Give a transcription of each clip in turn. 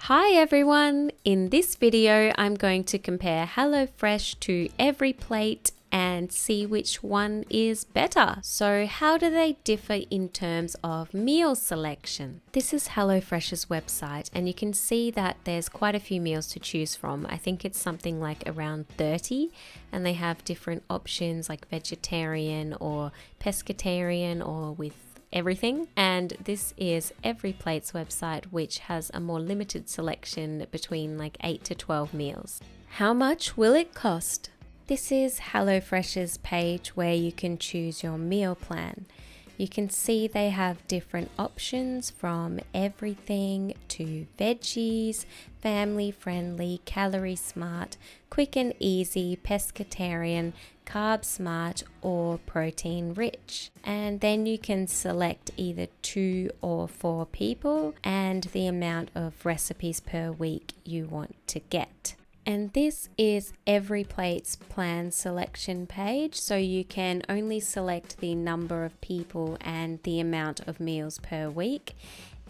Hi everyone! In this video, I'm going to compare HelloFresh to EveryPlate and see which one is better. So how do they differ in terms of meal selection? This is HelloFresh's website and you can see that there's quite a few meals to choose from. I think it's something like around 30 and they have different options like vegetarian or pescatarian or with everything. And this is EveryPlate's website, which has a more limited selection between like 8 to 12 meals. How much will it cost? This is HelloFresh's page where you can choose your meal plan. You can see they have different options from everything to veggies, family friendly, calorie smart, quick and easy, pescatarian, carb smart or protein rich. And then you can select either 2 or 4 people and the amount of recipes per week you want to get. And this is EveryPlate's plan selection page, so you can only select the number of people and the amount of meals per week.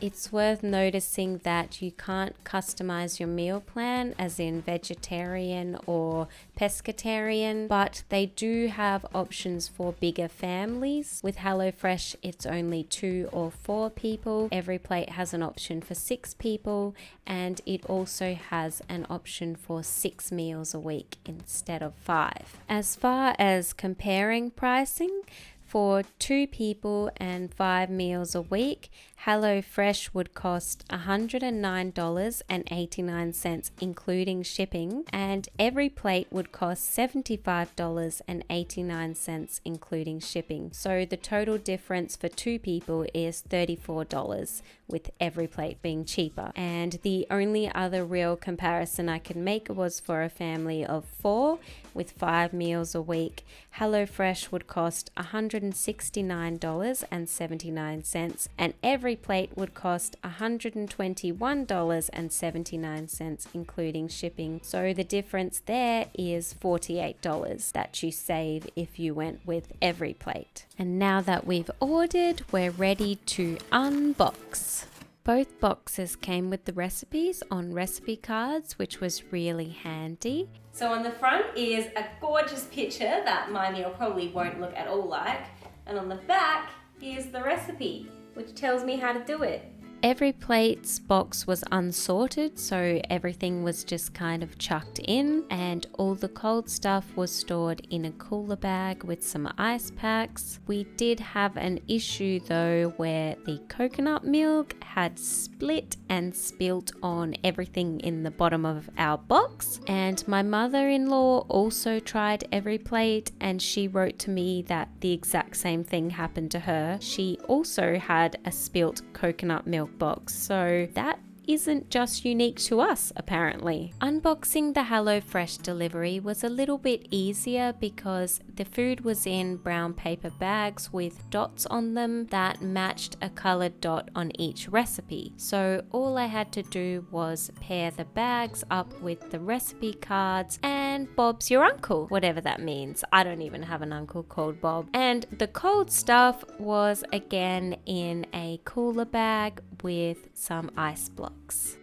It's worth noticing that you can't customize your meal plan as in vegetarian or pescatarian, but they do have options for bigger families. With HelloFresh, it's only 2 or 4 people. EveryPlate has an option for 6 people, and it also has an option for 6 meals a week instead of 5. As far as comparing pricing, for 2 people and 5 meals a week, HelloFresh would cost $109.89 including shipping, and EveryPlate would cost $75.89 including shipping. So the total difference for 2 people is $34, with EveryPlate being cheaper. And the only other real comparison I could make was for a family of 4 with 5 meals a week. HelloFresh would cost $169.79 and EveryPlate would cost $121.79 including shipping. So the difference there is $48 that you save if you went with EveryPlate. And now that we've ordered, we're ready to unbox. Both boxes came with the recipes on recipe cards, which was really handy. So on the front is a gorgeous picture that my meal probably won't look at all like. And on the back is the recipe, which tells me how to do it. EveryPlate's box was unsorted, so everything was just kind of chucked in, and all the cold stuff was stored in a cooler bag with some ice packs. We did have an issue though where the coconut milk had split and spilt on everything in the bottom of our box. And my mother-in-law also tried EveryPlate and she wrote to me that the exact same thing happened to her. She also had a spilt coconut milk box, so that isn't just unique to us apparently. Unboxing the HelloFresh delivery was a little bit easier because the food was in brown paper bags with dots on them that matched a colored dot on each recipe. So all I had to do was pair the bags up with the recipe cards and Bob's your uncle, whatever that means. I don't even have an uncle called Bob. And the cold stuff was again in a cooler bag with some ice blocks.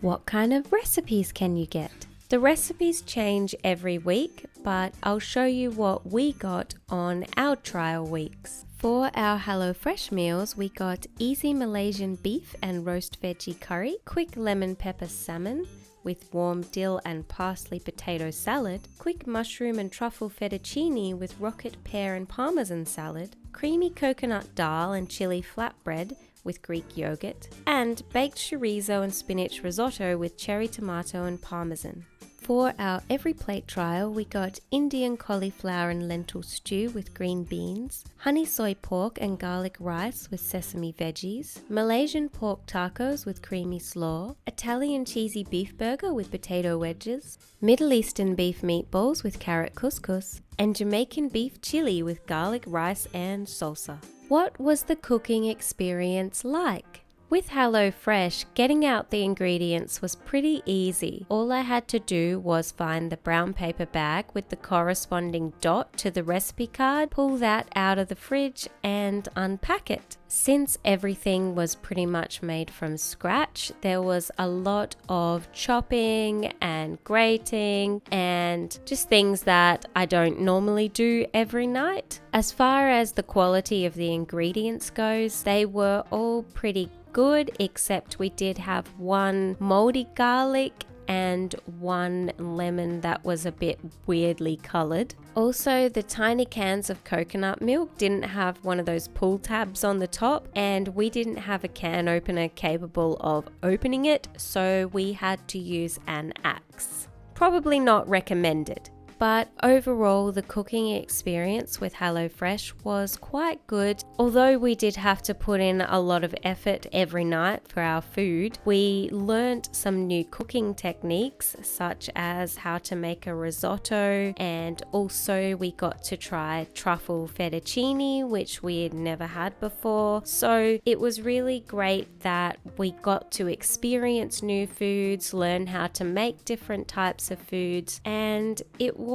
What kind of recipes can you get? The recipes change every week, but I'll show you what we got on our trial weeks. For our HelloFresh meals, we got easy Malaysian beef and roast veggie curry, quick lemon pepper salmon with warm dill and parsley potato salad, quick mushroom and truffle fettuccine with rocket pear and parmesan salad, creamy coconut dal and chili flatbread with Greek yogurt, and baked chorizo and spinach risotto with cherry tomato and parmesan. For our EveryPlate trial, we got Indian cauliflower and lentil stew with green beans, honey soy pork and garlic rice with sesame veggies, Malaysian pork tacos with creamy slaw, Italian cheesy beef burger with potato wedges, Middle Eastern beef meatballs with carrot couscous, and Jamaican beef chili with garlic rice and salsa. What was the cooking experience like? With HelloFresh, getting out the ingredients was pretty easy. All I had to do was find the brown paper bag with the corresponding dot to the recipe card, pull that out of the fridge and unpack it. Since everything was pretty much made from scratch, there was a lot of chopping and grating and just things that I don't normally do every night. As far as the quality of the ingredients goes, they were all pretty good, except we did have one moldy garlic and one lemon that was a bit weirdly colored. Also, the tiny cans of coconut milk didn't have one of those pull tabs on the top, and we didn't have a can opener capable of opening it, so we had to use an axe. Probably not recommended. But overall, the cooking experience with HelloFresh was quite good. Although we did have to put in a lot of effort every night for our food, we learnt some new cooking techniques, such as how to make a risotto, and also we got to try truffle fettuccine, which we had never had before. So it was really great that we got to experience new foods, learn how to make different types of foods, and it was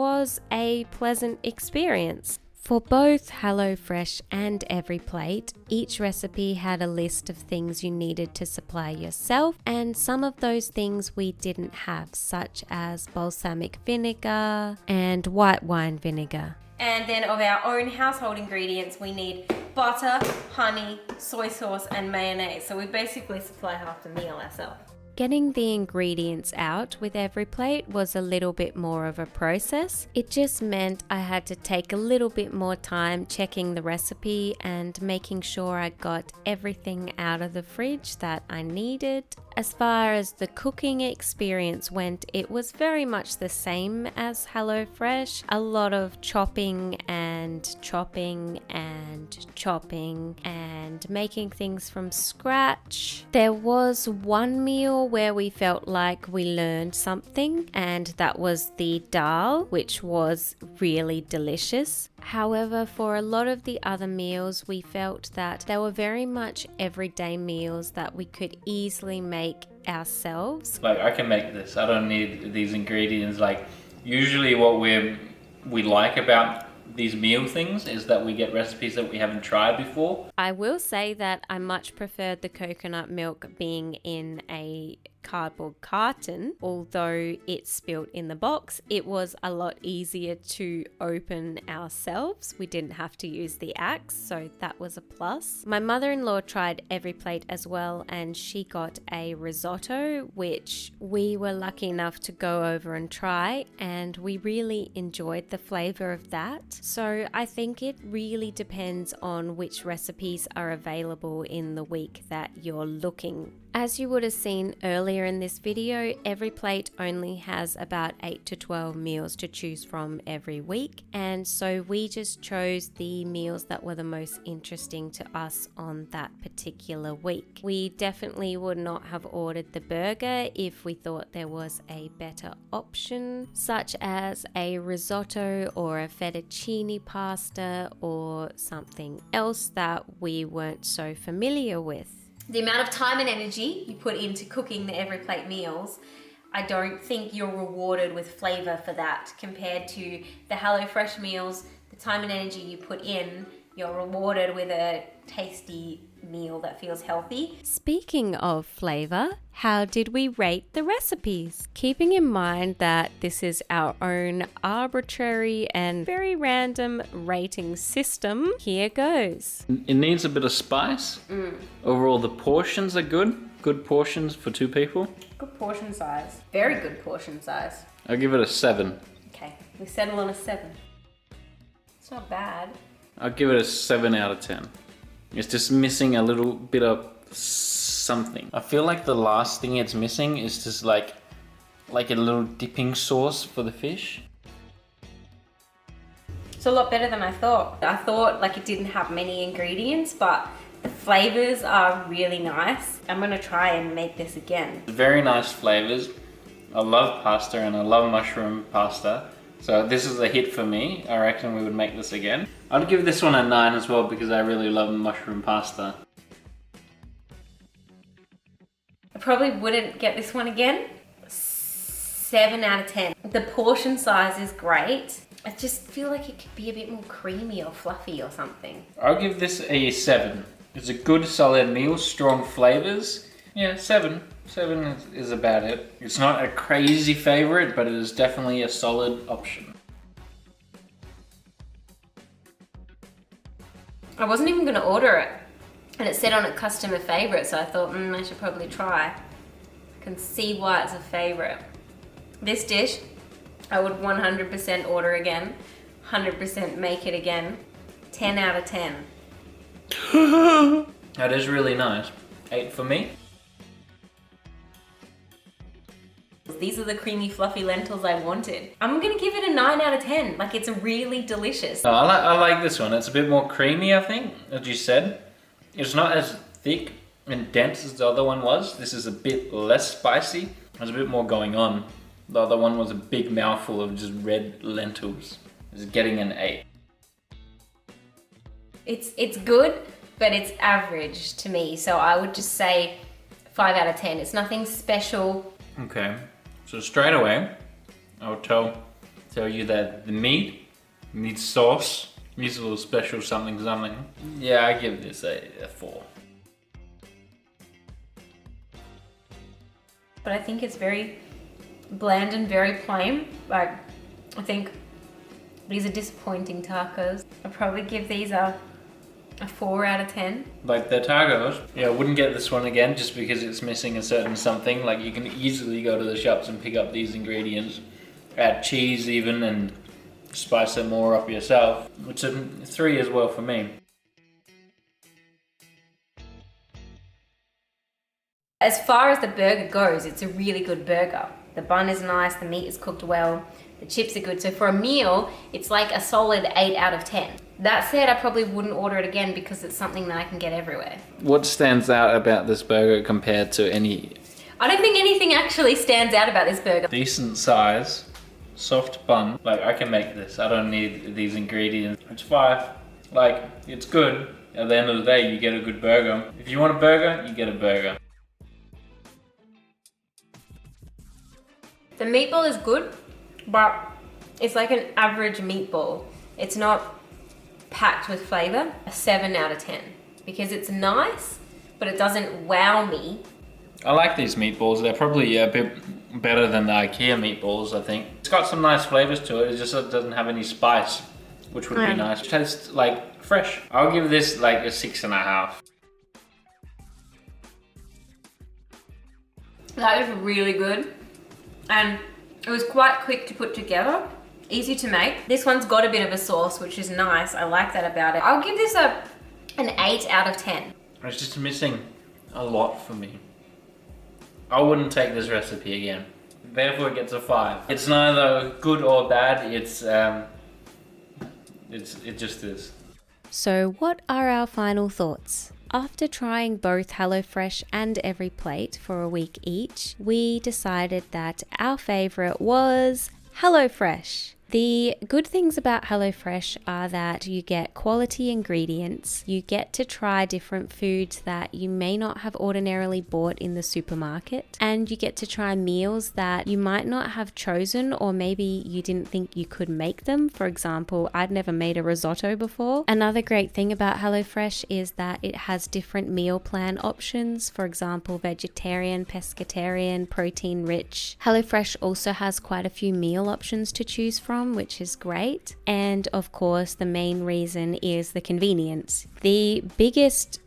a pleasant experience. For both HelloFresh and EveryPlate, each recipe had a list of things you needed to supply yourself, and some of those things we didn't have, such as balsamic vinegar and white wine vinegar. And then of our own household ingredients, we need butter, honey, soy sauce, and mayonnaise. So we basically supply half the meal ourselves. Getting the ingredients out with EveryPlate was a little bit more of a process. It just meant I had to take a little bit more time checking the recipe and making sure I got everything out of the fridge that I needed. As far as the cooking experience went, it was very much the same as HelloFresh. A lot of chopping and chopping and chopping and making things from scratch. There was one meal where we felt like we learned something, and that was the dal, which was really delicious. However, for a lot of the other meals, we felt that they were very much everyday meals that we could easily make ourselves. Like, I can make this. I don't need these ingredients. Like, usually what we like about these meal things is that we get recipes that we haven't tried before. I will say that I much preferred the coconut milk being in a cardboard carton. Although it spilled in the box, it was a lot easier to open ourselves. We didn't have to use the axe, so that was a plus. My mother-in-law tried EveryPlate as well, and she got a risotto, which we were lucky enough to go over and try, and we really enjoyed the flavor of that. So I think it really depends on which recipes are available in the week that you're looking. As you would have seen earlier in this video, EveryPlate only has about 8 to 12 meals to choose from every week, and so we just chose the meals that were the most interesting to us on that particular week. We definitely would not have ordered the burger if we thought there was a better option, such as a risotto or a fettuccine pasta or something else that we weren't so familiar with. The amount of time and energy you put into cooking the EveryPlate meals, I don't think you're rewarded with flavor for that compared to the HelloFresh meals. The time and energy you put in, you're rewarded with a tasty meal that feels healthy. Speaking of flavor, how did we rate the recipes? Keeping in mind that this is our own arbitrary and very random rating system, here goes. It needs a bit of spice. Overall, the portions are good. Good portions for 2 people. Good portion size. Very good portion size. I'll give it a 7. Okay, we settle on a 7. It's not bad. I'll give it a 7 out of 10. It's just missing a little bit of something. I feel like the last thing it's missing is just like a little dipping sauce for the fish. It's a lot better than I thought. I thought like it didn't have many ingredients, but the flavors are really nice. I'm gonna try and make this again. Very nice flavors. I love pasta and I love mushroom pasta. So this is a hit for me. I reckon we would make this again. I'd give this one a 9 as well because I really love mushroom pasta. I probably wouldn't get this one again. 7 out of 10. The portion size is great. I just feel like it could be a bit more creamy or fluffy or something. I'll give this a 7. It's a good solid meal, strong flavours. Yeah, 7. 7 is about it. It's not a crazy favourite, but it is definitely a solid option. I wasn't even going to order it, and it said on it customer favourite, so I thought, I should probably try. I can see why it's a favourite. This dish, I would 100% order again, 100% make it again. 10 out of 10. That is really nice. 8 for me. These are the creamy, fluffy lentils I wanted. I'm gonna give it a 9 out of 10. Like, it's really delicious. Oh, I like this one. It's a bit more creamy, I think, as you said. It's not as thick and dense as the other one was. This is a bit less spicy. There's a bit more going on. The other one was a big mouthful of just red lentils. It's getting an 8. It's good, but it's average to me. So I would just say 5 out of 10. It's nothing special. Okay. So straight away, I'll tell you that the meat needs sauce, needs a little special something. Yeah, I give this a 4. But I think it's very bland and very plain. Like, I think these are disappointing tacos. I'd probably give these a 4 out of 10. Like the tacos, yeah, I wouldn't get this one again just because it's missing a certain something. Like, you can easily go to the shops and pick up these ingredients, add cheese even, and spice it more up yourself. It's a 3 as well for me. As far as the burger goes, it's a really good burger. The bun is nice, the meat is cooked well, the chips are good. So for a meal, it's like a solid 8 out of 10. That said, I probably wouldn't order it again because it's something that I can get everywhere. What stands out about this burger compared to any? I don't think anything actually stands out about this burger. Decent size, soft bun. Like, I can make this. I don't need these ingredients. It's 5. Like, it's good. At the end of the day, you get a good burger. If you want a burger, you get a burger. The meatball is good, but it's like an average meatball. It's not packed with flavour. A 7 out of 10. Because it's nice, but it doesn't wow me. I like these meatballs. They're probably a bit better than the IKEA meatballs, I think. It's got some nice flavours to it. It just doesn't have any spice, which would be nice. It tastes like fresh. I'll give this like a 6.5. That is really good. And it was quite quick to put together. Easy to make. This one's got a bit of a sauce, which is nice. I like that about it. I'll give this an 8 out of 10. It's just missing a lot for me. I wouldn't take this recipe again. Therefore, it gets a 5. It's neither good or bad. It just is. So what are our final thoughts? After trying both HelloFresh and EveryPlate for a week each, we decided that our favourite was HelloFresh. The good things about HelloFresh are that you get quality ingredients, you get to try different foods that you may not have ordinarily bought in the supermarket, and you get to try meals that you might not have chosen, or maybe you didn't think you could make them. For example, I'd never made a risotto before. Another great thing about HelloFresh is that it has different meal plan options, for example, vegetarian, pescatarian, protein rich. HelloFresh also has quite a few meal options to choose from, which is great. And of course, the main reason is the convenience. The biggest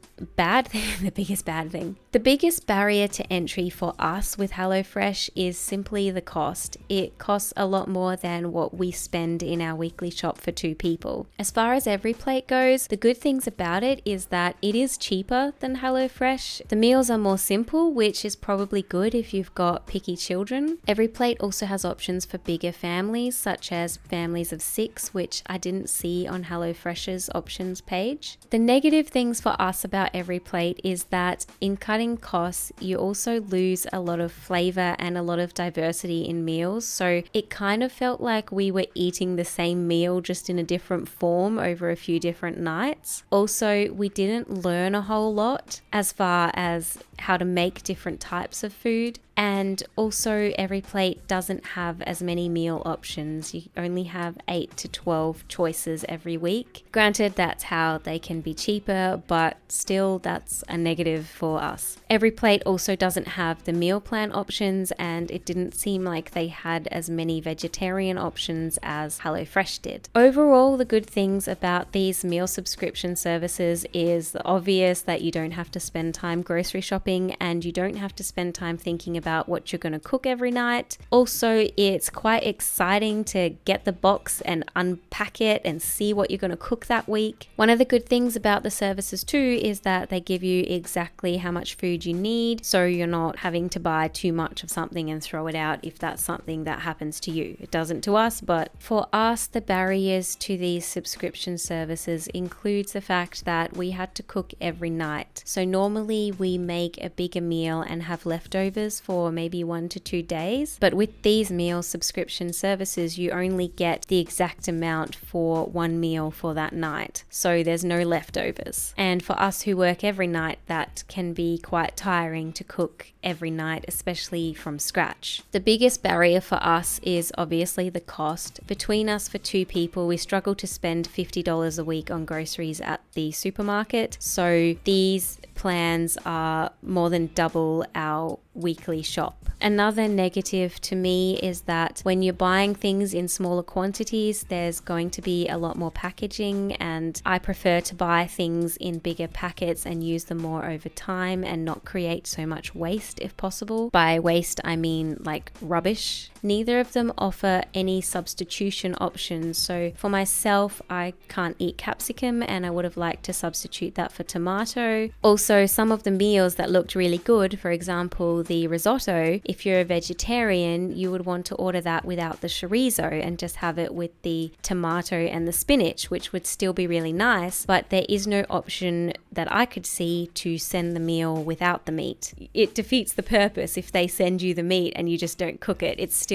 barrier to entry for us with HelloFresh is simply the cost. It costs a lot more than what we spend in our weekly shop for 2 people. As far as EveryPlate goes, the good things about it is that it is cheaper than HelloFresh. The meals are more simple, which is probably good if you've got picky children. EveryPlate also has options for bigger families, such as families of 6, which I didn't see on HelloFresh's options page. The negative things for us about about EveryPlate is that in cutting costs, you also lose a lot of flavor and a lot of diversity in meals. So it kind of felt like we were eating the same meal just in a different form over a few different nights. Also, we didn't learn a whole lot as far as how to make different types of food. And also, EveryPlate doesn't have as many meal options. You only have 8 to 12 choices every week. Granted, that's how they can be cheaper, but still that's a negative for us. EveryPlate also doesn't have the meal plan options, and it didn't seem like they had as many vegetarian options as HelloFresh did. Overall, the good things about these meal subscription services is the obvious that you don't have to spend time grocery shopping and you don't have to spend time thinking about what you're going to cook every night. Also, it's quite exciting to get the box and unpack it and see what you're going to cook that week. One of the good things about the services too is that they give you exactly how much food you need, so you're not having to buy too much of something and throw it out if that's something that happens to you. It doesn't to us, but for us, the barriers to these subscription services includes the fact that we had to cook every night. So normally we make a bigger meal and have leftovers for maybe 1 to 2 days, but with these meal subscription services you only get the exact amount for one meal for that night, so there's no leftovers. And for us who work every night, that can be quite tiring to cook every night, especially from scratch. The biggest barrier for us is obviously the cost. Between us, for 2 people, we struggle to spend $50 a week on groceries at the supermarket, so these plans are more than double our weekly shop. Another negative to me is that when you're buying things in smaller quantities, there's going to be a lot more packaging, and I prefer to buy things in bigger packets and use them more over time and not create so much waste if possible. By waste, I mean like rubbish. Neither of them offer any substitution options. So for myself, I can't eat capsicum and I would have liked to substitute that for tomato. Also, some of the meals that looked really good, for example, the risotto, if you're a vegetarian, you would want to order that without the chorizo and just have it with the tomato and the spinach, which would still be really nice, but there is no option that I could see to send the meal without the meat. It defeats the purpose if they send you the meat and you just don't cook it. It's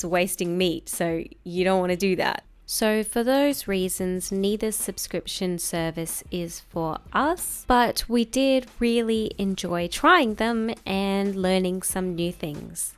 wasting meat, so you don't want to do that. So for those reasons, neither subscription service is for us, but we did really enjoy trying them and learning some new things.